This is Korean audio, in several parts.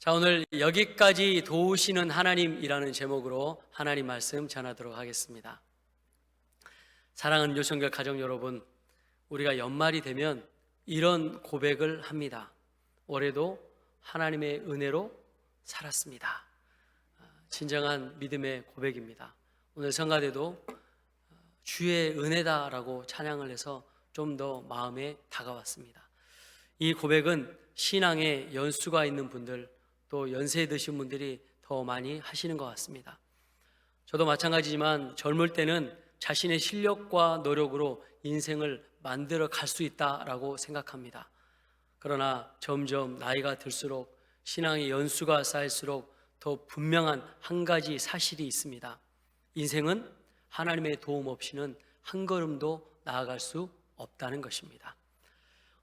자, 오늘 여기까지 도우시는 하나님이라는 제목으로 하나님 말씀 전하도록 하겠습니다. 사랑하는 요청결 가정 여러분, 우리가 연말이 되면 이런 고백을 합니다. 올해도 하나님의 은혜로 살았습니다. 진정한 믿음의 고백입니다. 오늘 성가대도 주의 은혜다라고 찬양을 해서 좀 더 마음에 다가왔습니다. 이 고백은 신앙에 연수가 있는 분들, 또 연세 드신 분들이 더 많이 하시는 것 같습니다. 저도 마찬가지지만 젊을 때는 자신의 실력과 노력으로 인생을 만들어 갈 수 있다라고 생각합니다. 그러나 점점 나이가 들수록 신앙의 연수가 쌓일수록 더 분명한 한 가지 사실이 있습니다. 인생은 하나님의 도움 없이는 한 걸음도 나아갈 수 없다는 것입니다.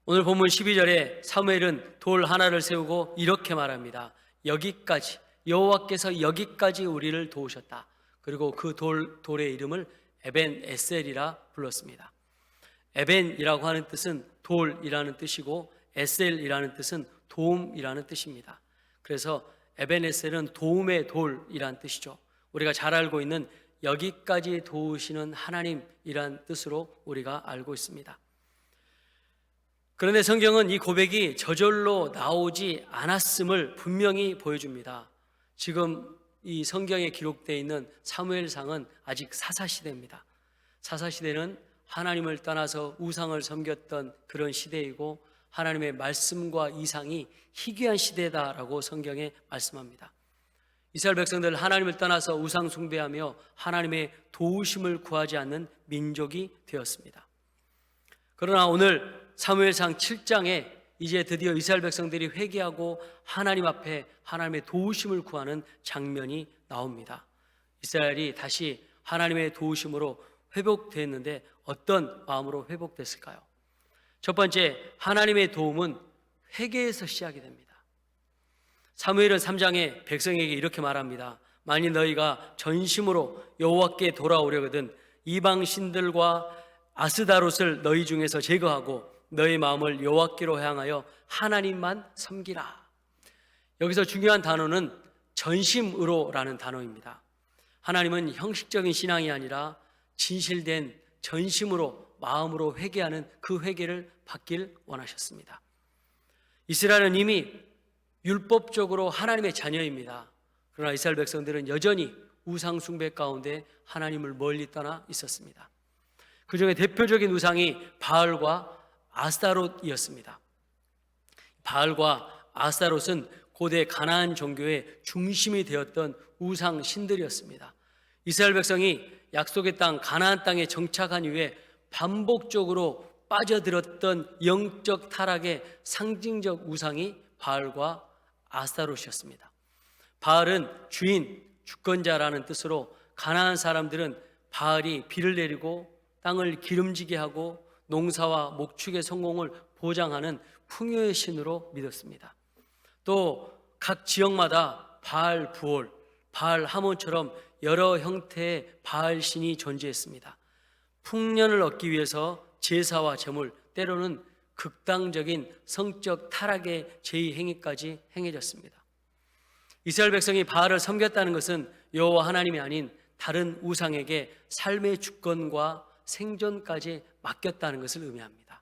오늘 본문 12절에 사무엘은 돌 하나를 세우고 이렇게 말합니다. 여기까지, 여호와께서 여기까지 우리를 도우셨다. 그리고 그 돌의 이름을 에벤 에셀이라 불렀습니다. 에벤이라고 하는 뜻은 돌이라는 뜻이고 에셀이라는 뜻은 도움이라는 뜻입니다. 그래서 에벤 에셀은 도움의 돌이라는 뜻이죠. 우리가 잘 알고 있는 여기까지 도우시는 하나님이란 뜻으로 우리가 알고 있습니다. 그런데 성경은 이 고백이 저절로 나오지 않았음을 분명히 보여줍니다. 지금 이 성경에 기록되어 있는 사무엘상은 아직 사사시대입니다. 사사시대는 하나님을 떠나서 우상을 섬겼던 그런 시대이고 하나님의 말씀과 이상이 희귀한 시대다라고 성경에 말씀합니다. 이스라엘 백성들 하나님을 떠나서 우상 숭배하며 하나님의 도우심을 구하지 않는 민족이 되었습니다. 그러나 오늘 사무엘상 7장에 이제 드디어 이스라엘 백성들이 회개하고 하나님 앞에 하나님의 도우심을 구하는 장면이 나옵니다. 이스라엘이 다시 하나님의 도우심으로 회복됐는데 어떤 마음으로 회복됐을까요? 첫 번째, 하나님의 도움은 회개에서 시작이 됩니다. 사무엘은 3장에 백성에게 이렇게 말합니다. 만일 너희가 전심으로 여호와께 돌아오려거든 이방 신들과 아스다롯을 너희 중에서 제거하고 너희 마음을 여호와께로 향하여 하나님만 섬기라. 여기서 중요한 단어는 전심으로라는 단어입니다. 하나님은 형식적인 신앙이 아니라 진실된 전심으로 마음으로 회개하는 그 회개를 받길 원하셨습니다. 이스라엘은 이미 율법적으로 하나님의 자녀입니다. 그러나 이스라엘 백성들은 여전히 우상 숭배 가운데 하나님을 멀리 떠나 있었습니다. 그 중에 대표적인 우상이 바알과 아스타롯이었습니다. 바알과 아스타롯은 고대 가나안 종교의 중심이 되었던 우상 신들이었습니다. 이스라엘 백성이 약속의 땅 가나안 땅에 정착한 이후에 반복적으로 빠져들었던 영적 타락의 상징적 우상이 바알과 아스타롯이었습니다. 바알은 주인, 주권자라는 뜻으로 가나안 사람들은 바알이 비를 내리고 땅을 기름지게 하고 농사와 목축의 성공을 보장하는 풍요의 신으로 믿었습니다. 또 각 지역마다 바알 부올, 바알 하몬처럼 여러 형태의 바알 신이 존재했습니다. 풍년을 얻기 위해서 제사와 제물, 때로는 극단적인 성적 타락의 제의 행위까지 행해졌습니다. 이스라엘 백성이 바알을 섬겼다는 것은 여호와 하나님이 아닌 다른 우상에게 삶의 주권과 생존까지 맡겼다는 것을 의미합니다.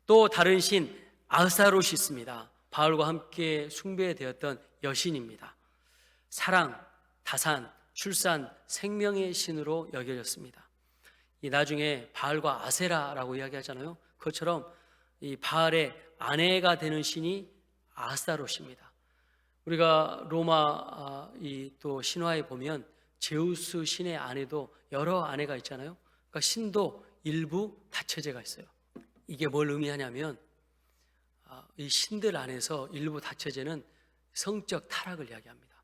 또 다른 신 아스타롯이 있습니다. 바알과 함께 숭배되었던 여신입니다. 사랑, 다산, 출산, 생명의 신으로 여겨졌습니다. 이 나중에 바알과 아세라라고 이야기하잖아요. 그것처럼 이 바알의 아내가 되는 신이 아스타롯입니다. 우리가 로마 또 신화에 보면 제우스 신의 아내도 여러 아내가 있잖아요. 그러니까 신도 일부 다처제가 있어요. 이게 뭘 의미하냐면 이 신들 안에서 일부 다처제는 성적 타락을 이야기합니다.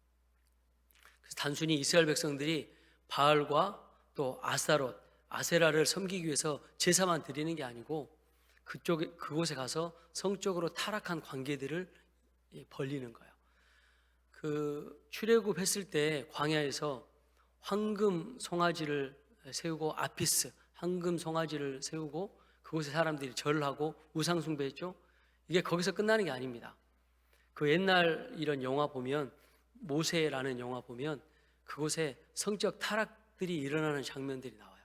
그래서 단순히 이스라엘 백성들이 바알과 또 아스타롯, 아세라를 섬기기 위해서 제사만 드리는 게 아니고 그곳에 가서 성적으로 타락한 관계들을 벌리는 거예요. 그 출애굽했을 때 광야에서 황금 송아지를 세우고 아피스, 황금 송아지를 세우고 그곳에 사람들이 절을 하고 우상 숭배했죠. 이게 거기서 끝나는 게 아닙니다. 그 옛날 이런 영화 보면, 모세라는 영화 보면 그곳에 성적 타락들이 일어나는 장면들이 나와요.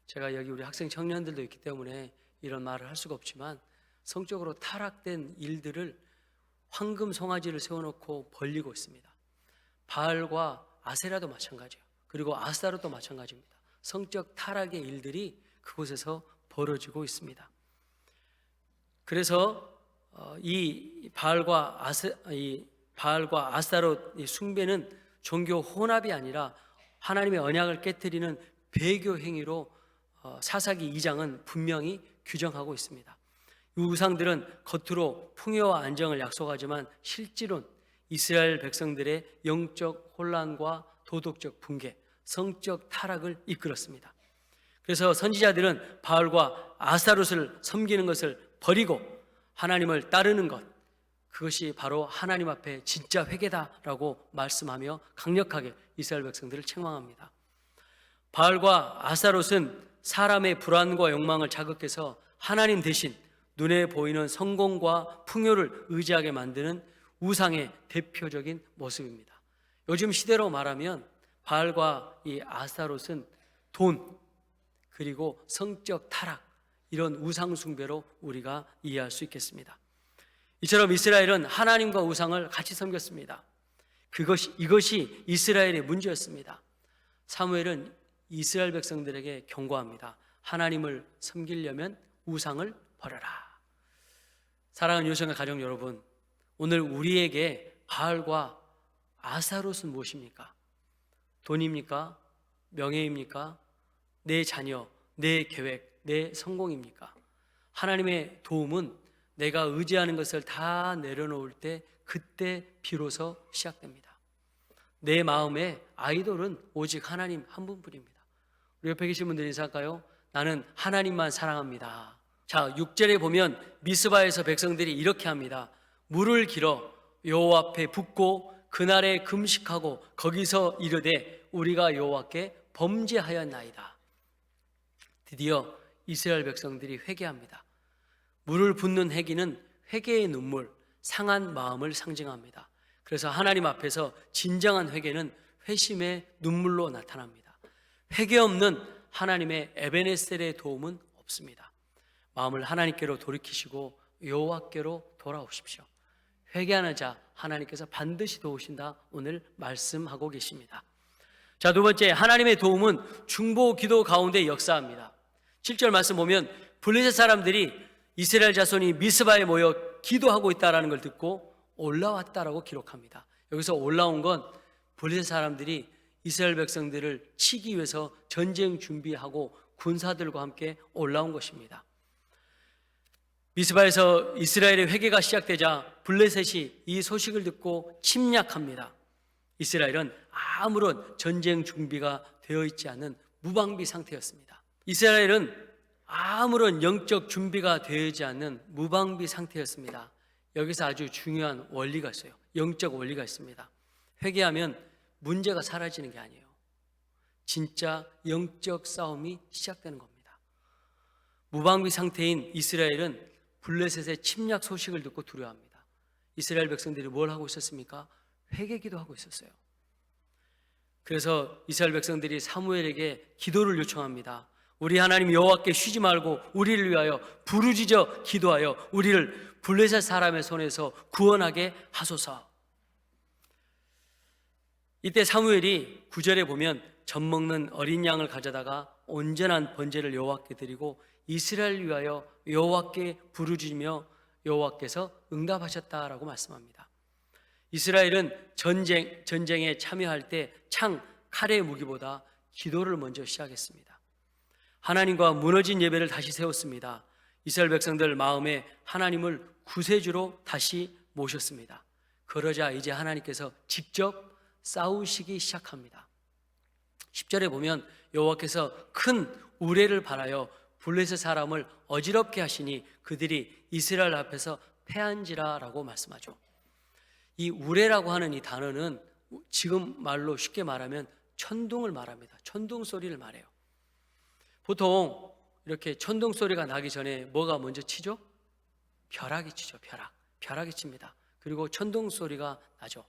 제가 여기 우리 학생 청년들도 있기 때문에 이런 말을 할 수가 없지만, 성적으로 타락된 일들을 황금 송아지를 세워놓고 벌리고 있습니다. 바알과 아세라도 마찬가지예요. 그리고 아스타롯도 마찬가지입니다. 성적 타락의 일들이 그곳에서 벌어지고 있습니다. 그래서 이 바알과 아스타롯 숭배는 종교 혼합이 아니라 하나님의 언약을 깨뜨리는 배교 행위로 사사기 2장은 분명히 규정하고 있습니다. 이 우상들은 겉으로 풍요와 안정을 약속하지만 실질은 이스라엘 백성들의 영적 혼란과 도덕적 붕괴, 성적 타락을 이끌었습니다. 그래서 선지자들은 바알과 아스타롯을 섬기는 것을 버리고 하나님을 따르는 것, 그것이 바로 하나님 앞에 진짜 회개다라고 말씀하며 강력하게 이스라엘 백성들을 책망합니다. 바알과 아스타롯은 사람의 불안과 욕망을 자극해서 하나님 대신 눈에 보이는 성공과 풍요를 의지하게 만드는 우상의 대표적인 모습입니다. 요즘 시대로 말하면 바알과 이 아스타롯은 돈, 그리고 성적 타락, 이런 우상 숭배로 우리가 이해할 수 있겠습니다. 이처럼 이스라엘은 하나님과 우상을 같이 섬겼습니다. 이것이 이스라엘의 문제였습니다. 사무엘은 이스라엘 백성들에게 경고합니다. 하나님을 섬기려면 우상을 버려라. 사랑하는 요성의 가족 여러분, 오늘 우리에게 바알과 아스타롯은 무엇입니까? 돈입니까? 명예입니까? 내 자녀, 내 계획, 내 성공입니까? 하나님의 도움은 내가 의지하는 것을 다 내려놓을 때, 그때 비로소 시작됩니다. 내 마음의 아이돌은 오직 하나님 한 분뿐입니다. 우리 옆에 계신 분들 인사할까요? 나는 하나님만 사랑합니다. 자, 6절에 보면 미스바에서 백성들이 이렇게 합니다. 물을 길어 여호와 앞에 붓고 그날에 금식하고 거기서 이르되 우리가 여호와께 범죄하였나이다. 드디어 이스라엘 백성들이 회개합니다. 물을 붓는 회개는 회개의 눈물, 상한 마음을 상징합니다. 그래서 하나님 앞에서 진정한 회개는 회심의 눈물로 나타납니다. 회개 없는 하나님의 에베네셀의 도움은 없습니다. 마음을 하나님께로 돌이키시고 여호와께로 돌아오십시오. 회개하는 자 하나님께서 반드시 도우신다, 오늘 말씀하고 계십니다. 자, 두 번째, 하나님의 도움은 중보 기도 가운데 역사합니다. 7절 말씀 보면 블레셋 사람들이 이스라엘 자손이 미스바에 모여 기도하고 있다는 걸 듣고 올라왔다라고 기록합니다. 여기서 올라온 건 블레셋 사람들이 이스라엘 백성들을 치기 위해서 전쟁 준비하고 군사들과 함께 올라온 것입니다. 미스바에서 이스라엘의 회개가 시작되자 블레셋이 이 소식을 듣고 침략합니다. 이스라엘은 아무런 전쟁 준비가 되어 있지 않은 무방비 상태였습니다. 이스라엘은 아무런 영적 준비가 되지 않는 무방비 상태였습니다. 여기서 아주 중요한 원리가 있어요. 영적 원리가 있습니다. 회개하면 문제가 사라지는 게 아니에요. 진짜 영적 싸움이 시작되는 겁니다. 무방비 상태인 이스라엘은 블레셋의 침략 소식을 듣고 두려워합니다. 이스라엘 백성들이 뭘 하고 있었습니까? 회개기도 하고 있었어요. 그래서 이스라엘 백성들이 사무엘에게 기도를 요청합니다. 우리 하나님 여호와께 쉬지 말고 우리를 위하여 부르짖어 기도하여 우리를 블레셋 사람의 손에서 구원하게 하소서. 이때 사무엘이 9절에 보면 젖 먹는 어린 양을 가져다가 온전한 번제를 여호와께 드리고 이스라엘을 위하여 여호와께 부르짖으며 여호와께서 응답하셨다라고 말씀합니다. 이스라엘은 전쟁에 참여할 때 창, 칼의 무기보다 기도를 먼저 시작했습니다. 하나님과 무너진 예배를 다시 세웠습니다. 이스라엘 백성들 마음에 하나님을 구세주로 다시 모셨습니다. 그러자 이제 하나님께서 직접 싸우시기 시작합니다. 10절에 보면 여호와께서 큰 우레를 발하여 블레셋 사람을 어지럽게 하시니 그들이 이스라엘 앞에서 패한지라라고 말씀하죠. 이 우레라고 하는 이 단어는 지금 말로 쉽게 말하면 천둥을 말합니다. 천둥 소리를 말해요. 보통 이렇게 천둥 소리가 나기 전에 뭐가 먼저 치죠? 벼락이 치죠. 벼락이 칩니다. 그리고 천둥 소리가 나죠.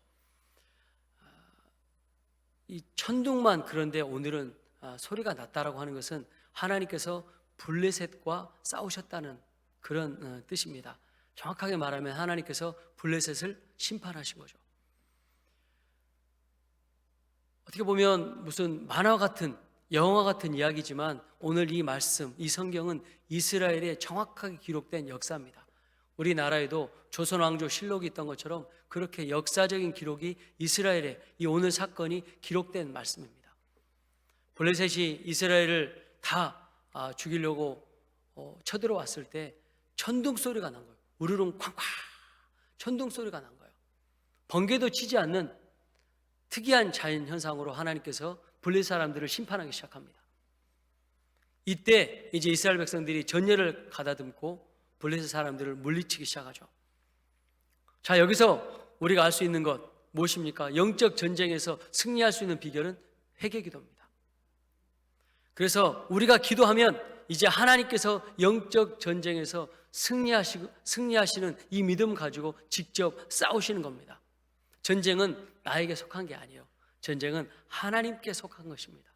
이 천둥만 그런데 오늘은 소리가 났다라고 하는 것은 하나님께서 블레셋과 싸우셨다는 그런 뜻입니다. 정확하게 말하면 하나님께서 블레셋을 심판하신 거죠. 어떻게 보면 무슨 만화 같은, 영화 같은 이야기지만 오늘 이 말씀, 이 성경은 이스라엘에 정확하게 기록된 역사입니다. 우리나라에도 조선 왕조 실록이 있던 것처럼 그렇게 역사적인 기록이 이스라엘에 이 오늘 사건이 기록된 말씀입니다. 블레셋이 이스라엘을 다 죽이려고 쳐들어왔을 때 천둥 소리가 난 거예요. 우르릉 쾅쾅 천둥 소리가 난 거예요. 번개도 치지 않는 특이한 자연 현상으로 하나님께서 블레셋 사람들을 심판하기 시작합니다. 이때 이제 이스라엘 백성들이 전열을 가다듬고 블레셋 사람들을 물리치기 시작하죠. 자, 여기서 우리가 알 수 있는 것 무엇입니까? 영적 전쟁에서 승리할 수 있는 비결은 회개 기도입니다. 그래서 우리가 기도하면 이제 하나님께서 영적 전쟁에서 승리하시는 이 믿음 가지고 직접 싸우시는 겁니다. 전쟁은 나에게 속한 게 아니에요. 전쟁은 하나님께 속한 것입니다.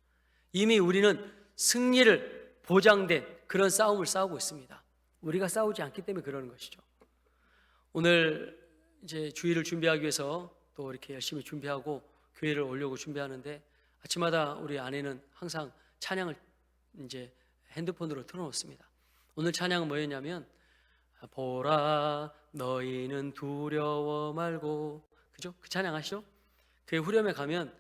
이미 우리는 승리를 보장된 그런 싸움을 싸우고 있습니다. 우리가 싸우지 않기 때문에 그러는 것이죠. 오늘 이제 주일을 준비하기 위해서 또 이렇게 열심히 준비하고 교회를 오려고 준비하는데 아침마다 우리 아내는 항상 찬양을 이제 핸드폰으로 틀어놓습니다. 오늘 찬양은 뭐였냐면 보라 너희는 두려워 말고, 그죠? 그 찬양 아시죠? 그 후렴에 가면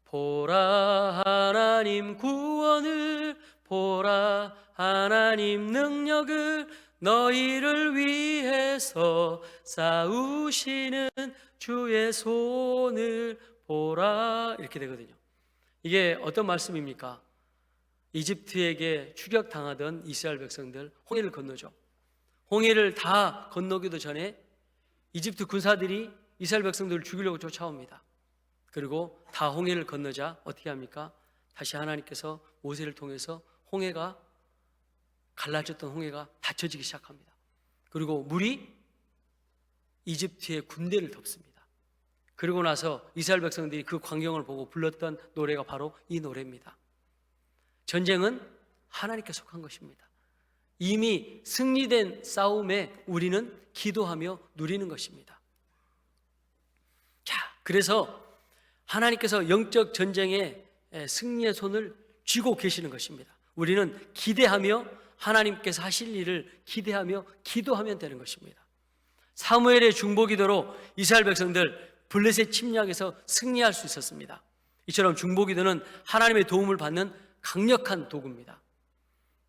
보라 하나님 구원을, 보라 하나님 능력을, 너희를 위해서 싸우시는 주의 손을 보라, 이렇게 되거든요. 이게 어떤 말씀입니까? 이집트에게 추격당하던 이스라엘 백성들 홍해를 건너죠. 홍해를 다 건너기도 전에 이집트 군사들이 이스라엘 백성들을 죽이려고 쫓아옵니다. 그리고 다 홍해를 건너자 어떻게 합니까? 다시 하나님께서 모세를 통해서 홍해가 갈라졌던 홍해가 닫혀지기 시작합니다. 그리고 물이 이집트의 군대를 덮습니다. 그리고 나서 이스라엘 백성들이 그 광경을 보고 불렀던 노래가 바로 이 노래입니다. 전쟁은 하나님께 속한 것입니다. 이미 승리된 싸움에 우리는 기도하며 누리는 것입니다. 자, 그래서 하나님께서 영적 전쟁에 승리의 손을 쥐고 계시는 것입니다. 우리는 기대하며 하나님께서 하실 일을 기대하며 기도하면 되는 것입니다. 사무엘의 중보기도로 이스라엘 백성들 블레셋 침략에서 승리할 수 있었습니다. 이처럼 중보기도는 하나님의 도움을 받는 강력한 도구입니다.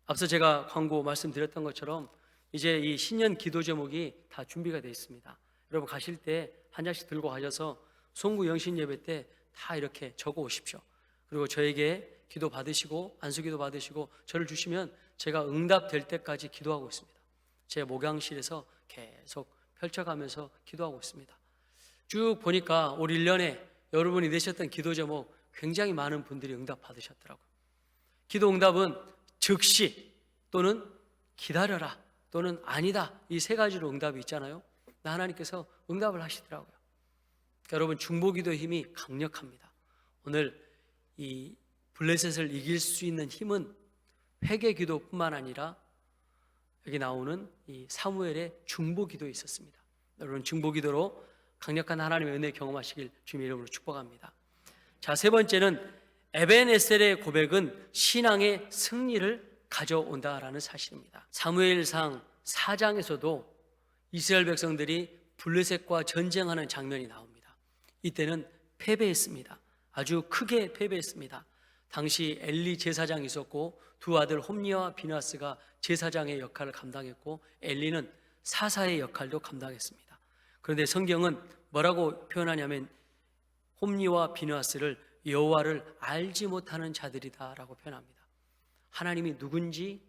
앞서 제가 광고 말씀드렸던 것처럼 이제 이 신년 기도 제목이 다 준비가 되어 있습니다. 여러분 가실 때 한 장씩 들고 가셔서 송구 영신 예배 때 다 이렇게 적어 오십시오. 그리고 저에게 기도 받으시고 안수기도 받으시고 저를 주시면 제가 응답될 때까지 기도하고 있습니다. 제 목양실에서 계속 펼쳐가면서 기도하고 있습니다. 쭉 보니까 올 1년에 여러분이 내셨던 기도 제목 굉장히 많은 분들이 응답 받으셨더라고요. 기도 응답은 즉시 또는 기다려라 또는 아니다, 이 세 가지로 응답이 있잖아요. 하나님께서 응답을 하시더라고요. 여러분 중보기도의 힘이 강력합니다. 오늘 이 블레셋을 이길 수 있는 힘은 회개기도뿐만 아니라 여기 나오는 이 사무엘의 중보기도에 있었습니다. 여러분 중보기도로 강력한 하나님의 은혜 경험하시길 주님의 이름으로 축복합니다. 자, 세 번째는 에벤에셀의 고백은 신앙의 승리를 가져온다라는 사실입니다. 사무엘상 4장에서도 이스라엘 백성들이 블레셋과 전쟁하는 장면이 나옵니다. 이때는 패배했습니다. 아주 크게 패배했습니다. 당시 엘리 제사장이 있었고 두 아들 홈리와 비느하스가 제사장의 역할을 감당했고 엘리는 사사의 역할도 감당했습니다. 그런데 성경은 뭐라고 표현하냐면 홈리와 비느하스를 여호와를 알지 못하는 자들이다라고 표현합니다. 하나님이 누군지,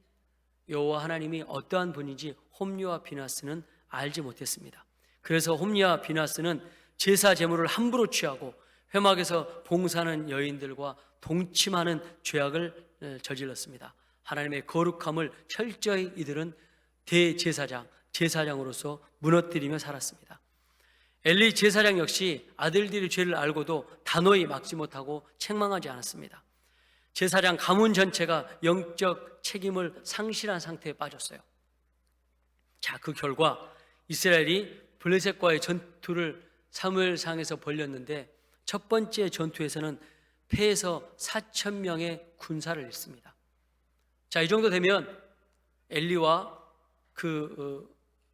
여호와 하나님이 어떠한 분인지 홈리와 비느하스는 알지 못했습니다. 그래서 홈리와 비느하스는 제사 제물을 함부로 취하고 회막에서 봉사하는 여인들과 동침하는 죄악을 저질렀습니다. 하나님의 거룩함을 철저히 이들은 대제사장, 제사장으로서 무너뜨리며 살았습니다. 엘리 제사장 역시 아들들이 죄를 알고도 단호히 막지 못하고 책망하지 않았습니다. 제사장 가문 전체가 영적 책임을 상실한 상태에 빠졌어요. 자, 그 결과 이스라엘이 블레셋과의 전투를 사무엘상에서 벌였는데 첫 번째 전투에서는 패해서 4,000명의 군사를 잃습니다. 자, 이 정도 되면 엘리와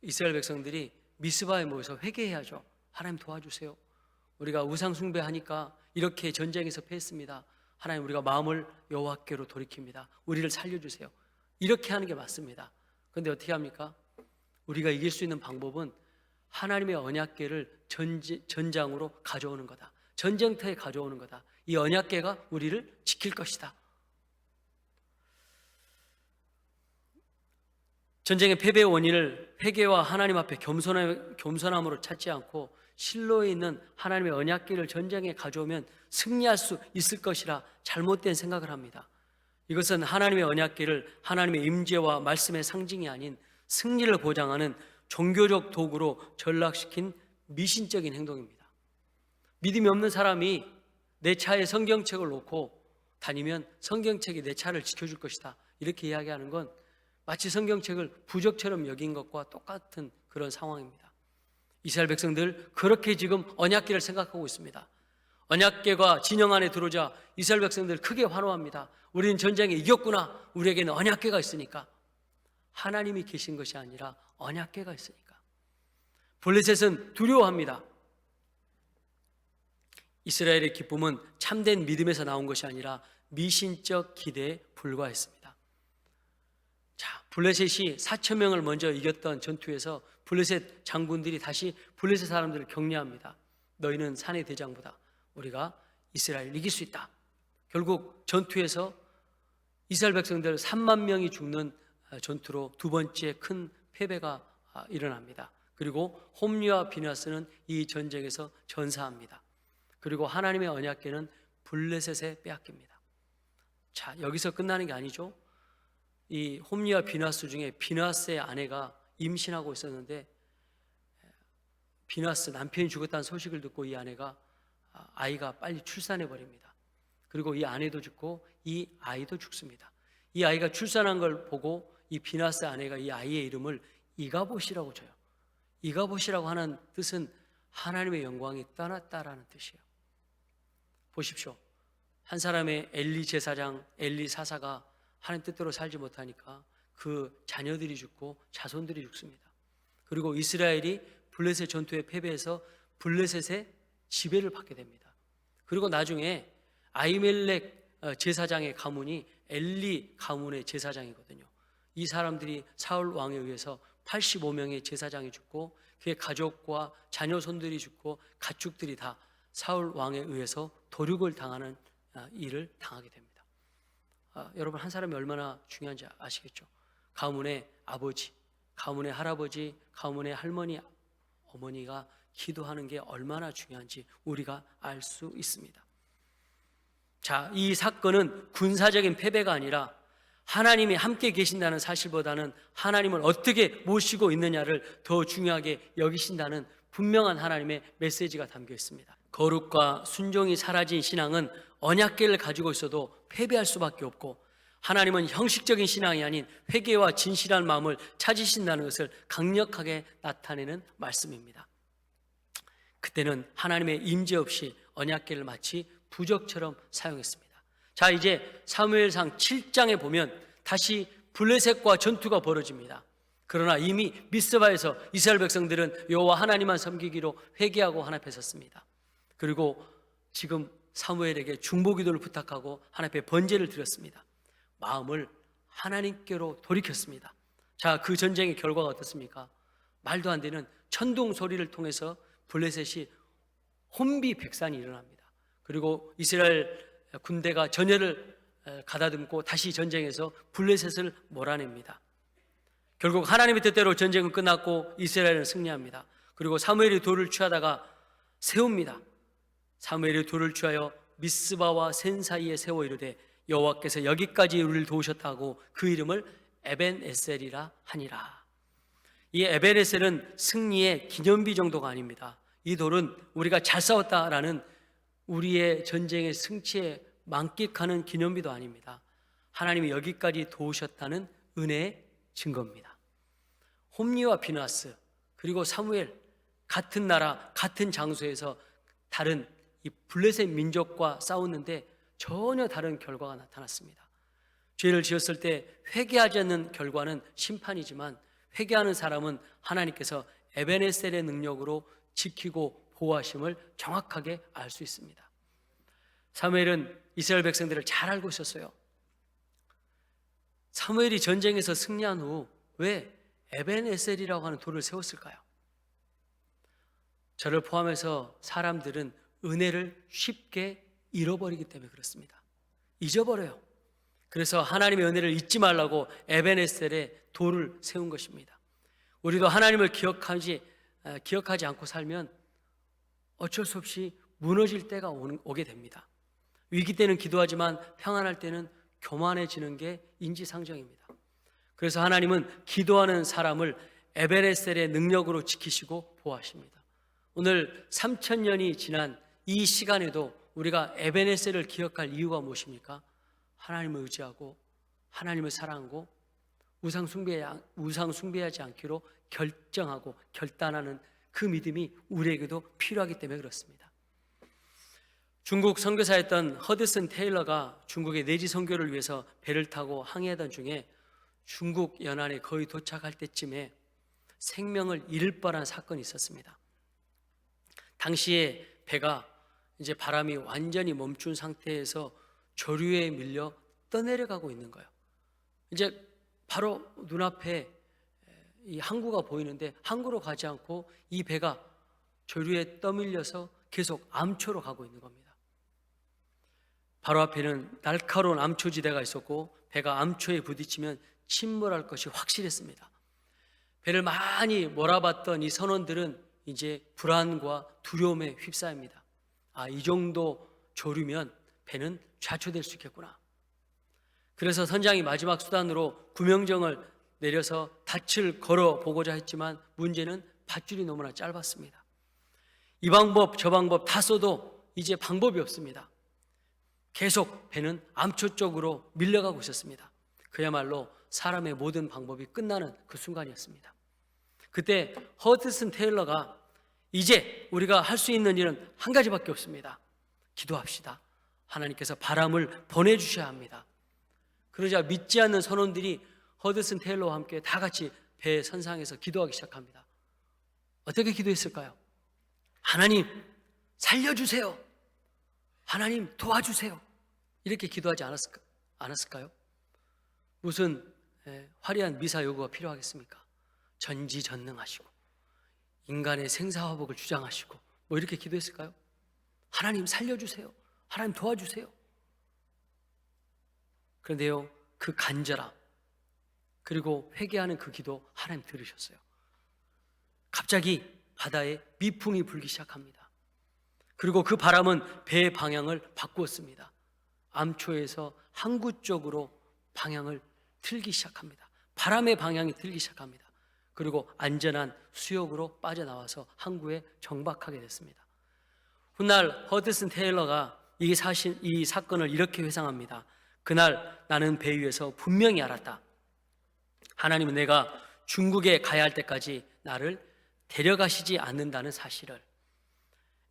이스라엘 백성들이 미스바에 모여서 회개해야죠. 하나님 도와주세요. 우리가 우상 숭배하니까 이렇게 전쟁에서 패했습니다. 하나님, 우리가 마음을 여호와께로 돌이킵니다. 우리를 살려주세요. 이렇게 하는 게 맞습니다. 그런데 어떻게 합니까? 우리가 이길 수 있는 방법은 하나님의 언약궤를 전장으로 가져오는 거다. 전쟁터에 가져오는 거다. 이 언약궤가 우리를 지킬 것이다. 전쟁의 패배의 원인을 회개와 하나님 앞에 겸손함으로 찾지 않고 실로에 있는 하나님의 언약궤를 전쟁에 가져오면 승리할 수 있을 것이라 잘못된 생각을 합니다. 이것은 하나님의 언약궤를 하나님의 임재와 말씀의 상징이 아닌 승리를 보장하는 종교적 도구로 전락시킨 미신적인 행동입니다. 믿음이 없는 사람이 내 차에 성경책을 놓고 다니면 성경책이 내 차를 지켜줄 것이다, 이렇게 이야기하는 건 마치 성경책을 부적처럼 여긴 것과 똑같은 그런 상황입니다. 이스라엘 백성들 그렇게 지금 언약궤를 생각하고 있습니다. 언약궤가 진영 안에 들어오자 이스라엘 백성들 크게 환호합니다. 우리는 전쟁에 이겼구나. 우리에게는 언약궤가 있으니까. 하나님이 계신 것이 아니라 언약궤가 있으니까. 블레셋은 두려워합니다. 이스라엘의 기쁨은 참된 믿음에서 나온 것이 아니라 미신적 기대에 불과했습니다. 자, 블레셋이 4,000명을 먼저 이겼던 전투에서 블레셋 장군들이 다시 블레셋 사람들을 격려합니다. 너희는 산의 대장보다 우리가 이스라엘을 이길 수 있다. 결국 전투에서 이스라엘 백성들 3만 명이 죽는 전투로 두 번째 큰 패배가 일어납니다. 그리고 홈리와 비나스는 이 전쟁에서 전사합니다. 그리고 하나님의 언약궤는 블레셋에 빼앗깁니다. 자, 여기서 끝나는 게 아니죠. 이 홈리와 비나스 중에 비나스의 아내가 임신하고 있었는데 비나스 남편이 죽었다는 소식을 듣고 이 아내가 아이가 빨리 출산해 버립니다. 그리고 이 아내도 죽고 이 아이도 죽습니다. 이 아이가 출산한 걸 보고 이 비나스 아내가 이 아이의 이름을 이가봇이라고 줘요. 이가봇이라고 하는 뜻은 하나님의 영광이 떠났다라는 뜻이에요. 보십시오. 한 사람의 엘리 제사장, 엘리 사사가 하나님 뜻대로 살지 못하니까 그 자녀들이 죽고 자손들이 죽습니다. 그리고 이스라엘이 블레셋 전투에 패배해서 블레셋의 지배를 받게 됩니다. 그리고 나중에 아히멜렉 제사장의 가문이 엘리 가문의 제사장이거든요. 이 사람들이 사울 왕에 의해서 85명의 제사장이 죽고 그의 가족과 자녀 손들이 죽고 가축들이 다 사울 왕에 의해서 도륙을 당하는 일을 당하게 됩니다. 여러분, 한 사람이 얼마나 중요한지 아시겠죠? 가문의 아버지, 가문의 할아버지, 가문의 할머니, 어머니가 기도하는 게 얼마나 중요한지 우리가 알 수 있습니다. 자, 이 사건은 군사적인 패배가 아니라 하나님이 함께 계신다는 사실보다는 하나님을 어떻게 모시고 있느냐를 더 중요하게 여기신다는 분명한 하나님의 메시지가 담겨 있습니다. 거룩과 순종이 사라진 신앙은 언약궤를 가지고 있어도 패배할 수밖에 없고, 하나님은 형식적인 신앙이 아닌 회개와 진실한 마음을 찾으신다는 것을 강력하게 나타내는 말씀입니다. 그때는 하나님의 임재 없이 언약궤를 마치 부적처럼 사용했습니다. 자, 이제 사무엘상 7장에 보면 다시 블레셋과 전투가 벌어집니다. 그러나 이미 미스바에서 이스라엘 백성들은 여호와 하나님만 섬기기로 회개하고 하나님 앞에 섰습니다. 그리고 지금 사무엘에게 중보기도를 부탁하고 하나님 앞에 번제를 드렸습니다. 마음을 하나님께로 돌이켰습니다. 자, 그 전쟁의 결과가 어떻습니까? 말도 안 되는 천둥 소리를 통해서 블레셋이 혼비백산이 일어납니다. 그리고 이스라엘 군대가 전열을 가다듬고 다시 전쟁에서 블레셋을 몰아냅니다. 결국 하나님의 뜻대로 전쟁은 끝났고 이스라엘은 승리합니다. 그리고 사무엘이 돌을 취하다가 세웁니다. 사무엘이 돌을 취하여 미스바와 센 사이에 세워 이르되 여호와께서 여기까지 우리를 도우셨다고 그 이름을 에벤에셀이라 하니라. 이 에벤에셀은 승리의 기념비 정도가 아닙니다. 이 돌은 우리가 잘 싸웠다라는 우리의 전쟁의 승치에 만끽하는 기념비도 아닙니다. 하나님이 여기까지 도우셨다는 은혜의 증거입니다. 홈리와 비나스 그리고 사무엘, 같은 나라 같은 장소에서 다른 이 블레셋 민족과 싸웠는데 전혀 다른 결과가 나타났습니다. 죄를 지었을 때 회개하지 않는 결과는 심판이지만, 회개하는 사람은 하나님께서 에베네셀의 능력으로 지키고 보호하심을 정확하게 알 수 있습니다. 사무엘은 이스라엘 백성들을 잘 알고 있었어요. 사무엘이 전쟁에서 승리한 후 왜 에벤에셀이라고 하는 돌을 세웠을까요? 저를 포함해서 사람들은 은혜를 쉽게 잃어버리기 때문에 그렇습니다. 잊어버려요. 그래서 하나님의 은혜를 잊지 말라고 에벤에셀에 돌을 세운 것입니다. 우리도 하나님을 기억하지 않고 살면 어쩔 수 없이 무너질 때가 오게 됩니다. 위기 때는 기도하지만 평안할 때는 교만해지는 게 인지상정입니다. 그래서 하나님은 기도하는 사람을 에베네셀의 능력으로 지키시고 보호하십니다. 오늘 3000년이 지난 이 시간에도 우리가 에베네셀을 기억할 이유가 무엇입니까? 하나님을 의지하고 하나님을 사랑하고 우상 숭배하지 않기로 결정하고 결단하는 그 믿음이 우리에게도 필요하기 때문에 그렇습니다. 중국 선교사였던 허드슨 테일러가 중국의 내지 선교를 위해서 배를 타고 항해하던 중에 중국 연안에 거의 도착할 때쯤에 생명을 잃을 뻔한 사건이 있었습니다. 당시에 배가 이제 바람이 완전히 멈춘 상태에서 조류에 밀려 떠내려가고 있는 거예요. 이제 바로 눈앞에 이 항구가 보이는데 항구로 가지 않고 이 배가 조류에 떠밀려서 계속 암초로 가고 있는 겁니다. 바로 앞에는 날카로운 암초지대가 있었고 배가 암초에 부딪히면 침몰할 것이 확실했습니다. 배를 많이 몰아봤던 이 선원들은 이제 불안과 두려움에 휩싸입니다. 이 정도 조류면 배는 좌초될 수 있겠구나. 그래서 선장이 마지막 수단으로 구명정을 내려서 닻을 걸어보고자 했지만 문제는 밧줄이 너무나 짧았습니다. 이 방법 저 방법 다 써도 이제 방법이 없습니다. 계속 배는 암초 쪽으로 밀려가고 있었습니다. 그야말로 사람의 모든 방법이 끝나는 그 순간이었습니다. 그때 허드슨 테일러가 이제 우리가 할 수 있는 일은 한 가지밖에 없습니다. 기도합시다. 하나님께서 바람을 보내주셔야 합니다. 그러자 믿지 않는 선원들이 허드슨 테일러와 함께 다 같이 배 선상에서 기도하기 시작합니다. 어떻게 기도했을까요? 하나님 살려주세요. 하나님 도와주세요. 이렇게 기도하지 않았을까요? 무슨 화려한 미사 요구가 필요하겠습니까? 전지전능하시고 인간의 생사화복을 주장하시고 뭐 이렇게 기도했을까요? 하나님 살려주세요. 하나님 도와주세요. 그런데요, 그 간절함 그리고 회개하는 그 기도 하나님 들으셨어요. 갑자기 바다에 미풍이 불기 시작합니다. 그리고 그 바람은 배의 방향을 바꾸었습니다. 암초에서 항구 쪽으로 방향을 틀기 시작합니다. 바람의 방향이 틀기 시작합니다. 그리고 안전한 수역으로 빠져나와서 항구에 정박하게 됐습니다. 훗날 허드슨 테일러가 이 사건을 이렇게 회상합니다. 그날 나는 배 위에서 분명히 알았다. 하나님은 내가 중국에 가야 할 때까지 나를 데려가시지 않는다는 사실을.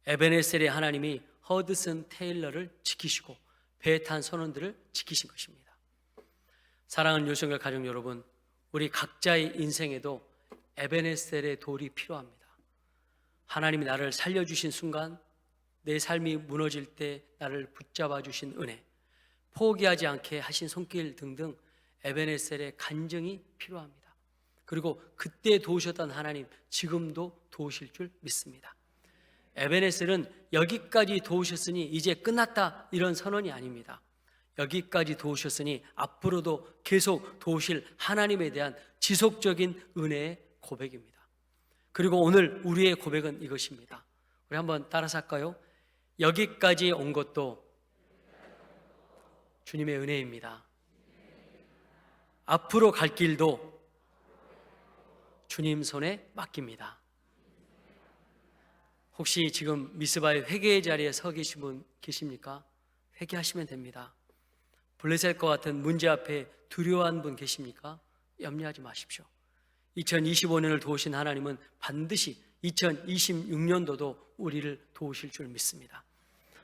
에베네셀의 하나님이 허드슨 테일러를 지키시고 배에 탄 선원들을 지키신 것입니다. 사랑하는 요성결 가족 여러분, 우리 각자의 인생에도 에베네셀의 돌이 필요합니다. 하나님이 나를 살려주신 순간, 내 삶이 무너질 때 나를 붙잡아 주신 은혜, 포기하지 않게 하신 손길 등등 에베네셀의 간증이 필요합니다. 그리고 그때 도우셨던 하나님 지금도 도우실 줄 믿습니다. 에베네셀은 여기까지 도우셨으니 이제 끝났다 이런 선언이 아닙니다. 여기까지 도우셨으니 앞으로도 계속 도우실 하나님에 대한 지속적인 은혜의 고백입니다. 그리고 오늘 우리의 고백은 이것입니다. 우리 한번 따라서 할까요? 여기까지 온 것도 주님의 은혜입니다. 앞으로 갈 길도 주님 손에 맡깁니다. 혹시 지금 미스바의 회개의 자리에 서 계신 분 계십니까? 회개하시면 됩니다. 블레셋과 같은 문제 앞에 두려워한 분 계십니까? 염려하지 마십시오. 2025년을 도우신 하나님은 반드시 2026년도도 우리를 도우실 줄 믿습니다.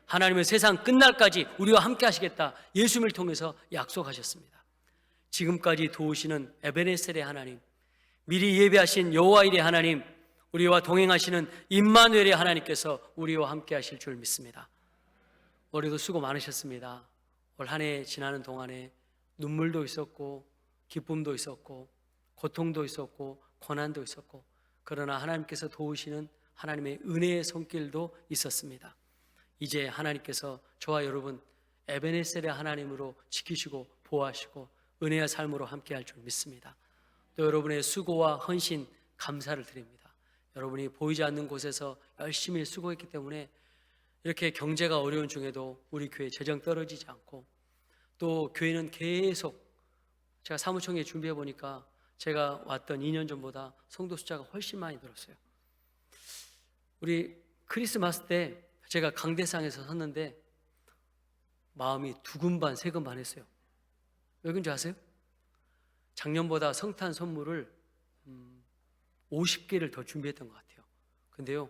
하나님은 세상 끝날까지 우리와 함께 하시겠다 예수님을 통해서 약속하셨습니다. 지금까지 도우시는 에베네셀의 하나님, 미리 예배하신 여호와일의 하나님, 우리와 동행하시는 임마누엘의 하나님께서 우리와 함께 하실 줄 믿습니다. 올해도 수고 많으셨습니다. 올 한 해 지나는 동안에 눈물도 있었고 기쁨도 있었고 고통도 있었고 고난도 있었고, 그러나 하나님께서 도우시는 하나님의 은혜의 손길도 있었습니다. 이제 하나님께서 저와 여러분 에베네셀의 하나님으로 지키시고 보호하시고 은혜의 삶으로 함께할 줄 믿습니다. 또 여러분의 수고와 헌신 감사를 드립니다. 여러분이 보이지 않는 곳에서 열심히 수고했기 때문에 이렇게 경제가 어려운 중에도 우리 교회 재정 떨어지지 않고, 또 교회는 계속, 제가 사무총회 준비해 보니까 제가 왔던 2년 전보다 성도 숫자가 훨씬 많이 늘었어요. 우리 크리스마스 때 제가 강대상에서 섰는데 마음이 두근반 세근반 했어요. 왜 그런지 아세요? 작년보다 성탄 선물을 50개를 더 준비했던 것 같아요. 근데요,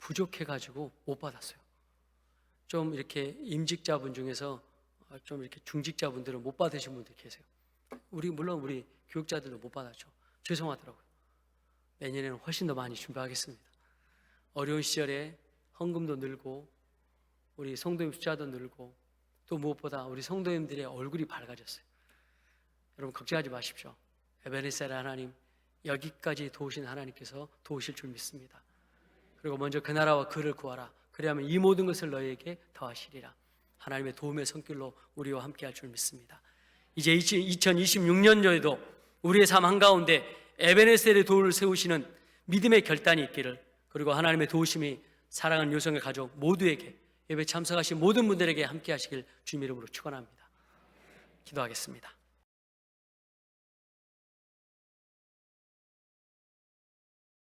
부족해가지고 못 받았어요. 좀 이렇게 임직자분 중에서 좀 이렇게 중직자분들은 못 받으신 분들 계세요. 물론 우리 교육자들도 못 받았죠. 죄송하더라고요. 내년에는 훨씬 더 많이 준비하겠습니다. 어려운 시절에 헌금도 늘고 우리 성도님 숫자도 늘고, 또 무엇보다 우리 성도님들의 얼굴이 밝아졌어요. 여러분 걱정하지 마십시오. 에베네셀 하나님, 여기까지 도우신 하나님께서 도우실 줄 믿습니다. 그리고 먼저 그 나라와 그를 구하라. 그리하면 이 모든 것을 너희에게 더하시리라. 하나님의 도움의 손길로 우리와 함께 할 줄 믿습니다. 이제 2026년도에도 우리의 삶 한가운데 에베네셀의 도를 세우시는 믿음의 결단이 있기를, 그리고 하나님의 도우심이 사랑하는 요성의 가족 모두에게, 예배 참석하신 모든 분들에게 함께 하시길 주님 이름으로 축원합니다. 기도하겠습니다.